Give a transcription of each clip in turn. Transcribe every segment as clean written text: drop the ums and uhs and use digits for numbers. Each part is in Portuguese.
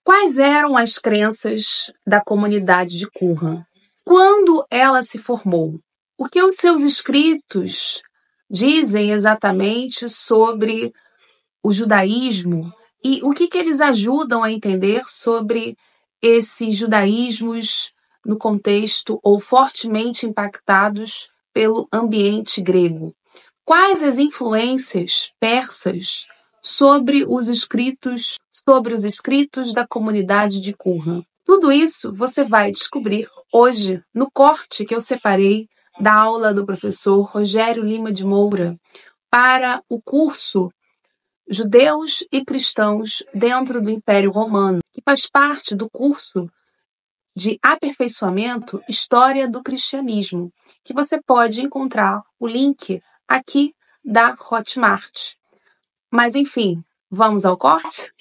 Quais eram as crenças da comunidade de Qumran? Quando ela se formou? O que os seus escritos dizem exatamente sobre o judaísmo e o que eles ajudam a entender sobre esses judaísmos no contexto ou fortemente impactados pelo ambiente grego? Quais as influências persas sobre os escritos da comunidade de Qumran? Tudo isso você vai descobrir hoje no corte que eu separei da aula do professor Rogério Lima de Moura para o curso Judeus e Cristãos dentro do Império Romano, que faz parte do curso de aperfeiçoamento História do Cristianismo, que você pode encontrar o link aqui da Hotmart. Mas enfim, vamos ao corte?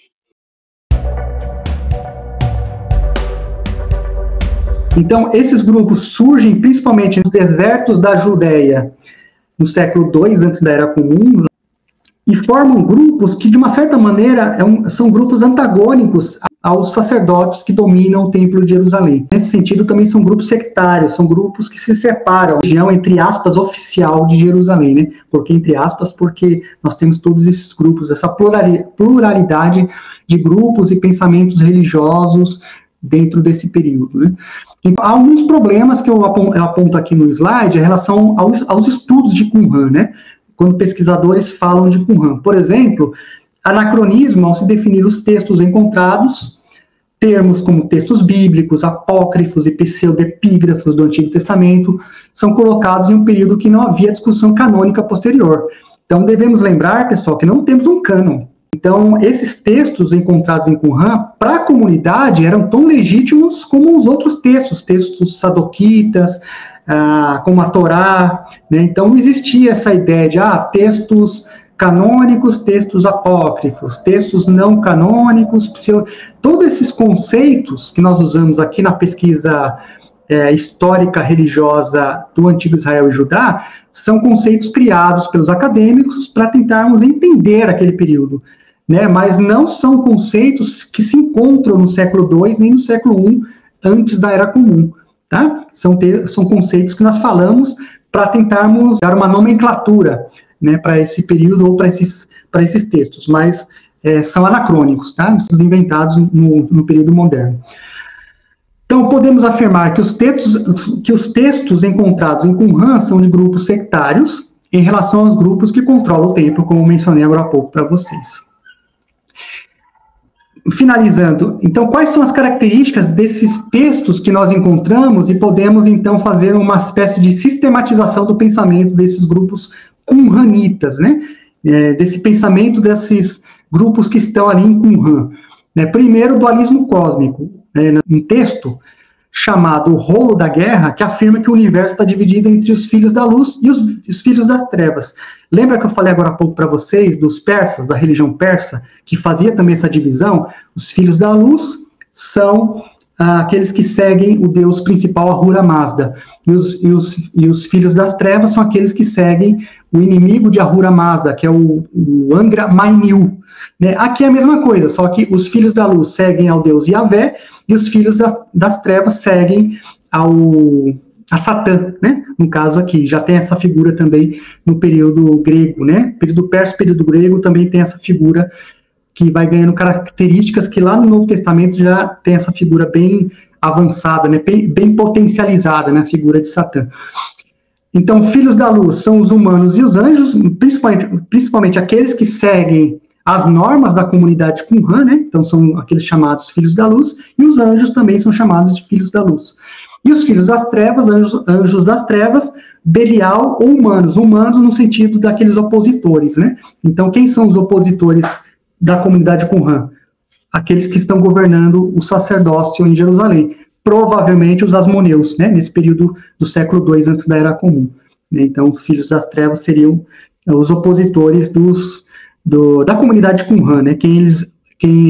Então, esses grupos surgem principalmente nos desertos da Judéia, no século II antes da Era Comum, e formam grupos que, de uma certa maneira, são grupos antagônicos aos sacerdotes que dominam o Templo de Jerusalém. Nesse sentido, também são grupos sectários, são grupos que se separam da região, entre aspas, oficial de Jerusalém, né? Por que entre aspas? Porque nós temos todos esses grupos, essa pluralidade de grupos e pensamentos religiosos dentro desse período, né? Então, há alguns problemas que eu aponto aqui no slide em relação aos estudos de Qumran, né? Quando pesquisadores falam de Qumran. Por exemplo, anacronismo ao se definir os textos encontrados, termos como textos bíblicos, apócrifos e pseudepígrafos do Antigo Testamento são colocados em um período que não havia discussão canônica posterior. Então, devemos lembrar, pessoal, que não temos um cânon. Então, esses textos encontrados em Qumran, para a comunidade, eram tão legítimos como os outros textos sadoquitas, como a Torá, né? Então, não existia essa ideia de textos canônicos, textos apócrifos, textos não canônicos, todos esses conceitos que nós usamos aqui na pesquisa histórica religiosa do Antigo Israel e Judá, são conceitos criados pelos acadêmicos para tentarmos entender aquele período, né? Mas não são conceitos que se encontram no século II nem no século I, antes da Era Comum. Tá? São conceitos que nós falamos para tentarmos dar uma nomenclatura, né, para esse período ou para esses textos, mas são anacrônicos, tá? São inventados no período moderno. Então, podemos afirmar que os textos encontrados em Qumran são de grupos sectários em relação aos grupos que controlam o templo, como mencionei agora há pouco para vocês. Finalizando, então, quais são as características desses textos que nós encontramos e podemos, então, fazer uma espécie de sistematização do pensamento desses grupos qumranitas, né? Desse pensamento desses grupos que estão ali em Qumran. Primeiro, o dualismo cósmico, um texto chamado O Rolo da Guerra, que afirma que o universo está dividido entre os filhos da luz e os filhos das trevas. Lembra que eu falei agora há pouco para vocês dos persas, da religião persa, que fazia também essa divisão? Os filhos da luz são aqueles que seguem o deus principal, Ahura Mazda, e os filhos das trevas são aqueles que seguem o inimigo de Ahura Mazda, que é o Angra Mainyu. Aqui é a mesma coisa, só que os filhos da luz seguem ao deus Yahvé e os filhos das trevas seguem a Satã, né? No caso aqui, já tem essa figura também no período grego, né? Período persa, período grego também tem essa figura que vai ganhando características que lá no Novo Testamento já tem essa figura bem avançada, né? Bem potencializada, né? A figura de Satã. Então, filhos da luz são os humanos e os anjos, principalmente aqueles que seguem as normas da comunidade Qumran, né? Então são aqueles chamados filhos da luz, e os anjos também são chamados de filhos da luz. E os filhos das trevas, anjos das trevas, Belial ou humanos no sentido daqueles opositores, né? Então quem são os opositores da comunidade Qumran? Aqueles que estão governando o sacerdócio em Jerusalém, provavelmente os asmoneus, né? Nesse período do século II antes da Era Comum. Então filhos das trevas seriam os opositores da comunidade Qumran, né? Quem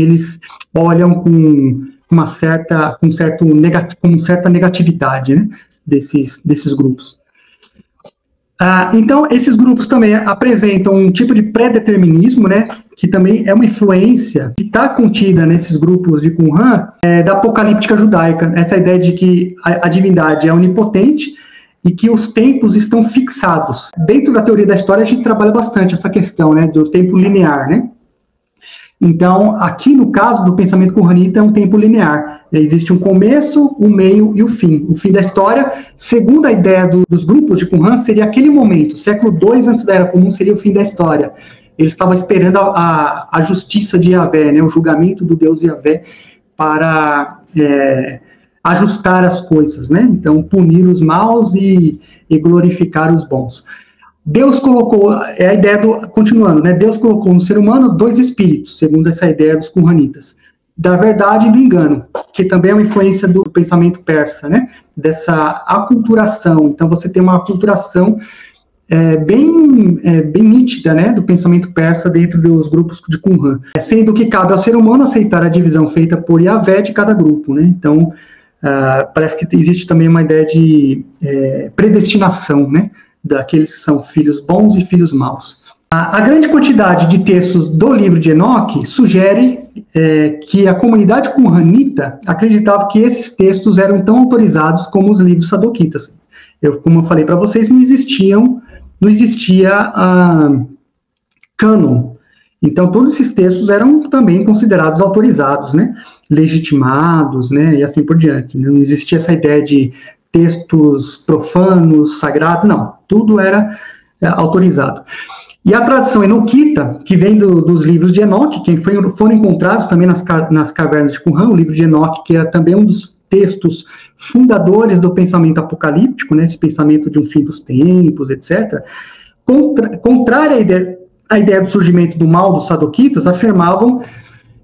eles olham com certa negatividade, né? desses grupos. Então, esses grupos também apresentam um tipo de pré-determinismo, né? que também é uma influência que está contida nesses grupos de Qumran, da apocalíptica judaica, essa ideia de que a divindade é onipotente e que os tempos estão fixados. Dentro da teoria da história, a gente trabalha bastante essa questão, né, do tempo linear, né? Então, aqui no caso do pensamento qumranita é um tempo linear. Existe um começo, um meio e o fim. O fim da história, segundo a ideia dos grupos de Qumran, seria aquele momento. Século II antes da Era Comum seria o fim da história. Eles estavam esperando a justiça de Yahvé, né, o julgamento do Deus Yahvé para ajustar as coisas, né? Então, punir os maus e glorificar os bons. Deus colocou, é a ideia continuando, né? Deus colocou no ser humano 2 espíritos, segundo essa ideia dos qumranitas, da verdade e do engano, que também é uma influência do pensamento persa, né? Dessa aculturação. Então, você tem uma aculturação bem nítida, né? Do pensamento persa dentro dos grupos de Qumran, sendo que cabe ao ser humano aceitar a divisão feita por Yahvé de cada grupo, né? Então, parece que existe também uma ideia de predestinação, né? Daqueles que são filhos bons e filhos maus. A grande quantidade de textos do livro de Enoque sugere que a comunidade qumranita acreditava que esses textos eram tão autorizados como os livros sadoquitas. Como eu falei para vocês, não existia cânon. Então, todos esses textos eram também considerados autorizados, né? Legitimados, né? E assim por diante. Não existia essa ideia de textos profanos, sagrados, não. Tudo era autorizado. E a tradição enoquita, que vem dos livros de Enoque, que foram encontrados também nas cavernas de Qumran, o livro de Enoque, que é também um dos textos fundadores do pensamento apocalíptico, né, esse pensamento de um fim dos tempos, etc., contrária à ideia do surgimento do mal dos sadoquitas, afirmavam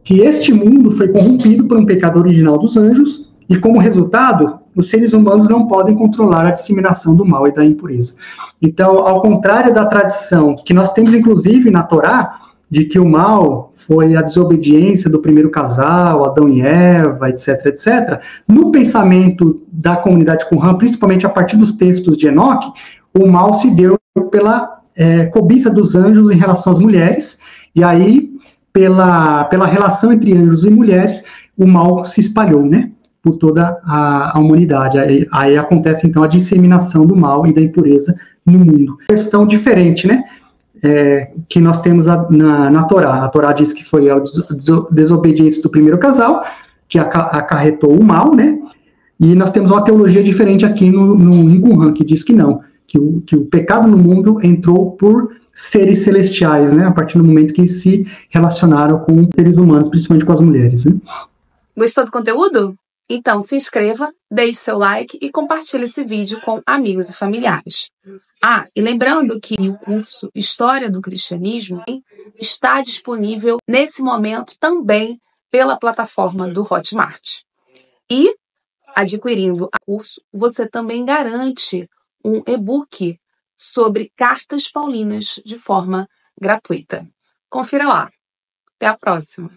que este mundo foi corrompido por um pecado original dos anjos e, como resultado, os seres humanos não podem controlar a disseminação do mal e da impureza. Então, ao contrário da tradição que nós temos, inclusive, na Torá, de que o mal foi a desobediência do primeiro casal, Adão e Eva, etc., etc., no pensamento da comunidade Qumran, principalmente a partir dos textos de Enoque, o mal se deu pela cobiça dos anjos em relação às mulheres, e aí, pela relação entre anjos e mulheres, o mal se espalhou, né? Por toda a humanidade. Aí acontece, então, a disseminação do mal e da impureza no mundo. Versão diferente, né? Que nós temos na Torá. A Torá diz que foi a desobediência do primeiro casal, que acarretou o mal, né? E nós temos uma teologia diferente aqui em Qumran, que diz que não, que o pecado no mundo entrou por seres celestiais, né? A partir do momento que se relacionaram com seres humanos, principalmente com as mulheres, né? Gostou do conteúdo? Então se inscreva, deixe seu like e compartilhe esse vídeo com amigos e familiares. E lembrando que o curso História do Cristianismo está disponível nesse momento também pela plataforma do Hotmart. E, adquirindo o curso, você também garante um e-book sobre cartas paulinas de forma gratuita. Confira lá. Até a próxima!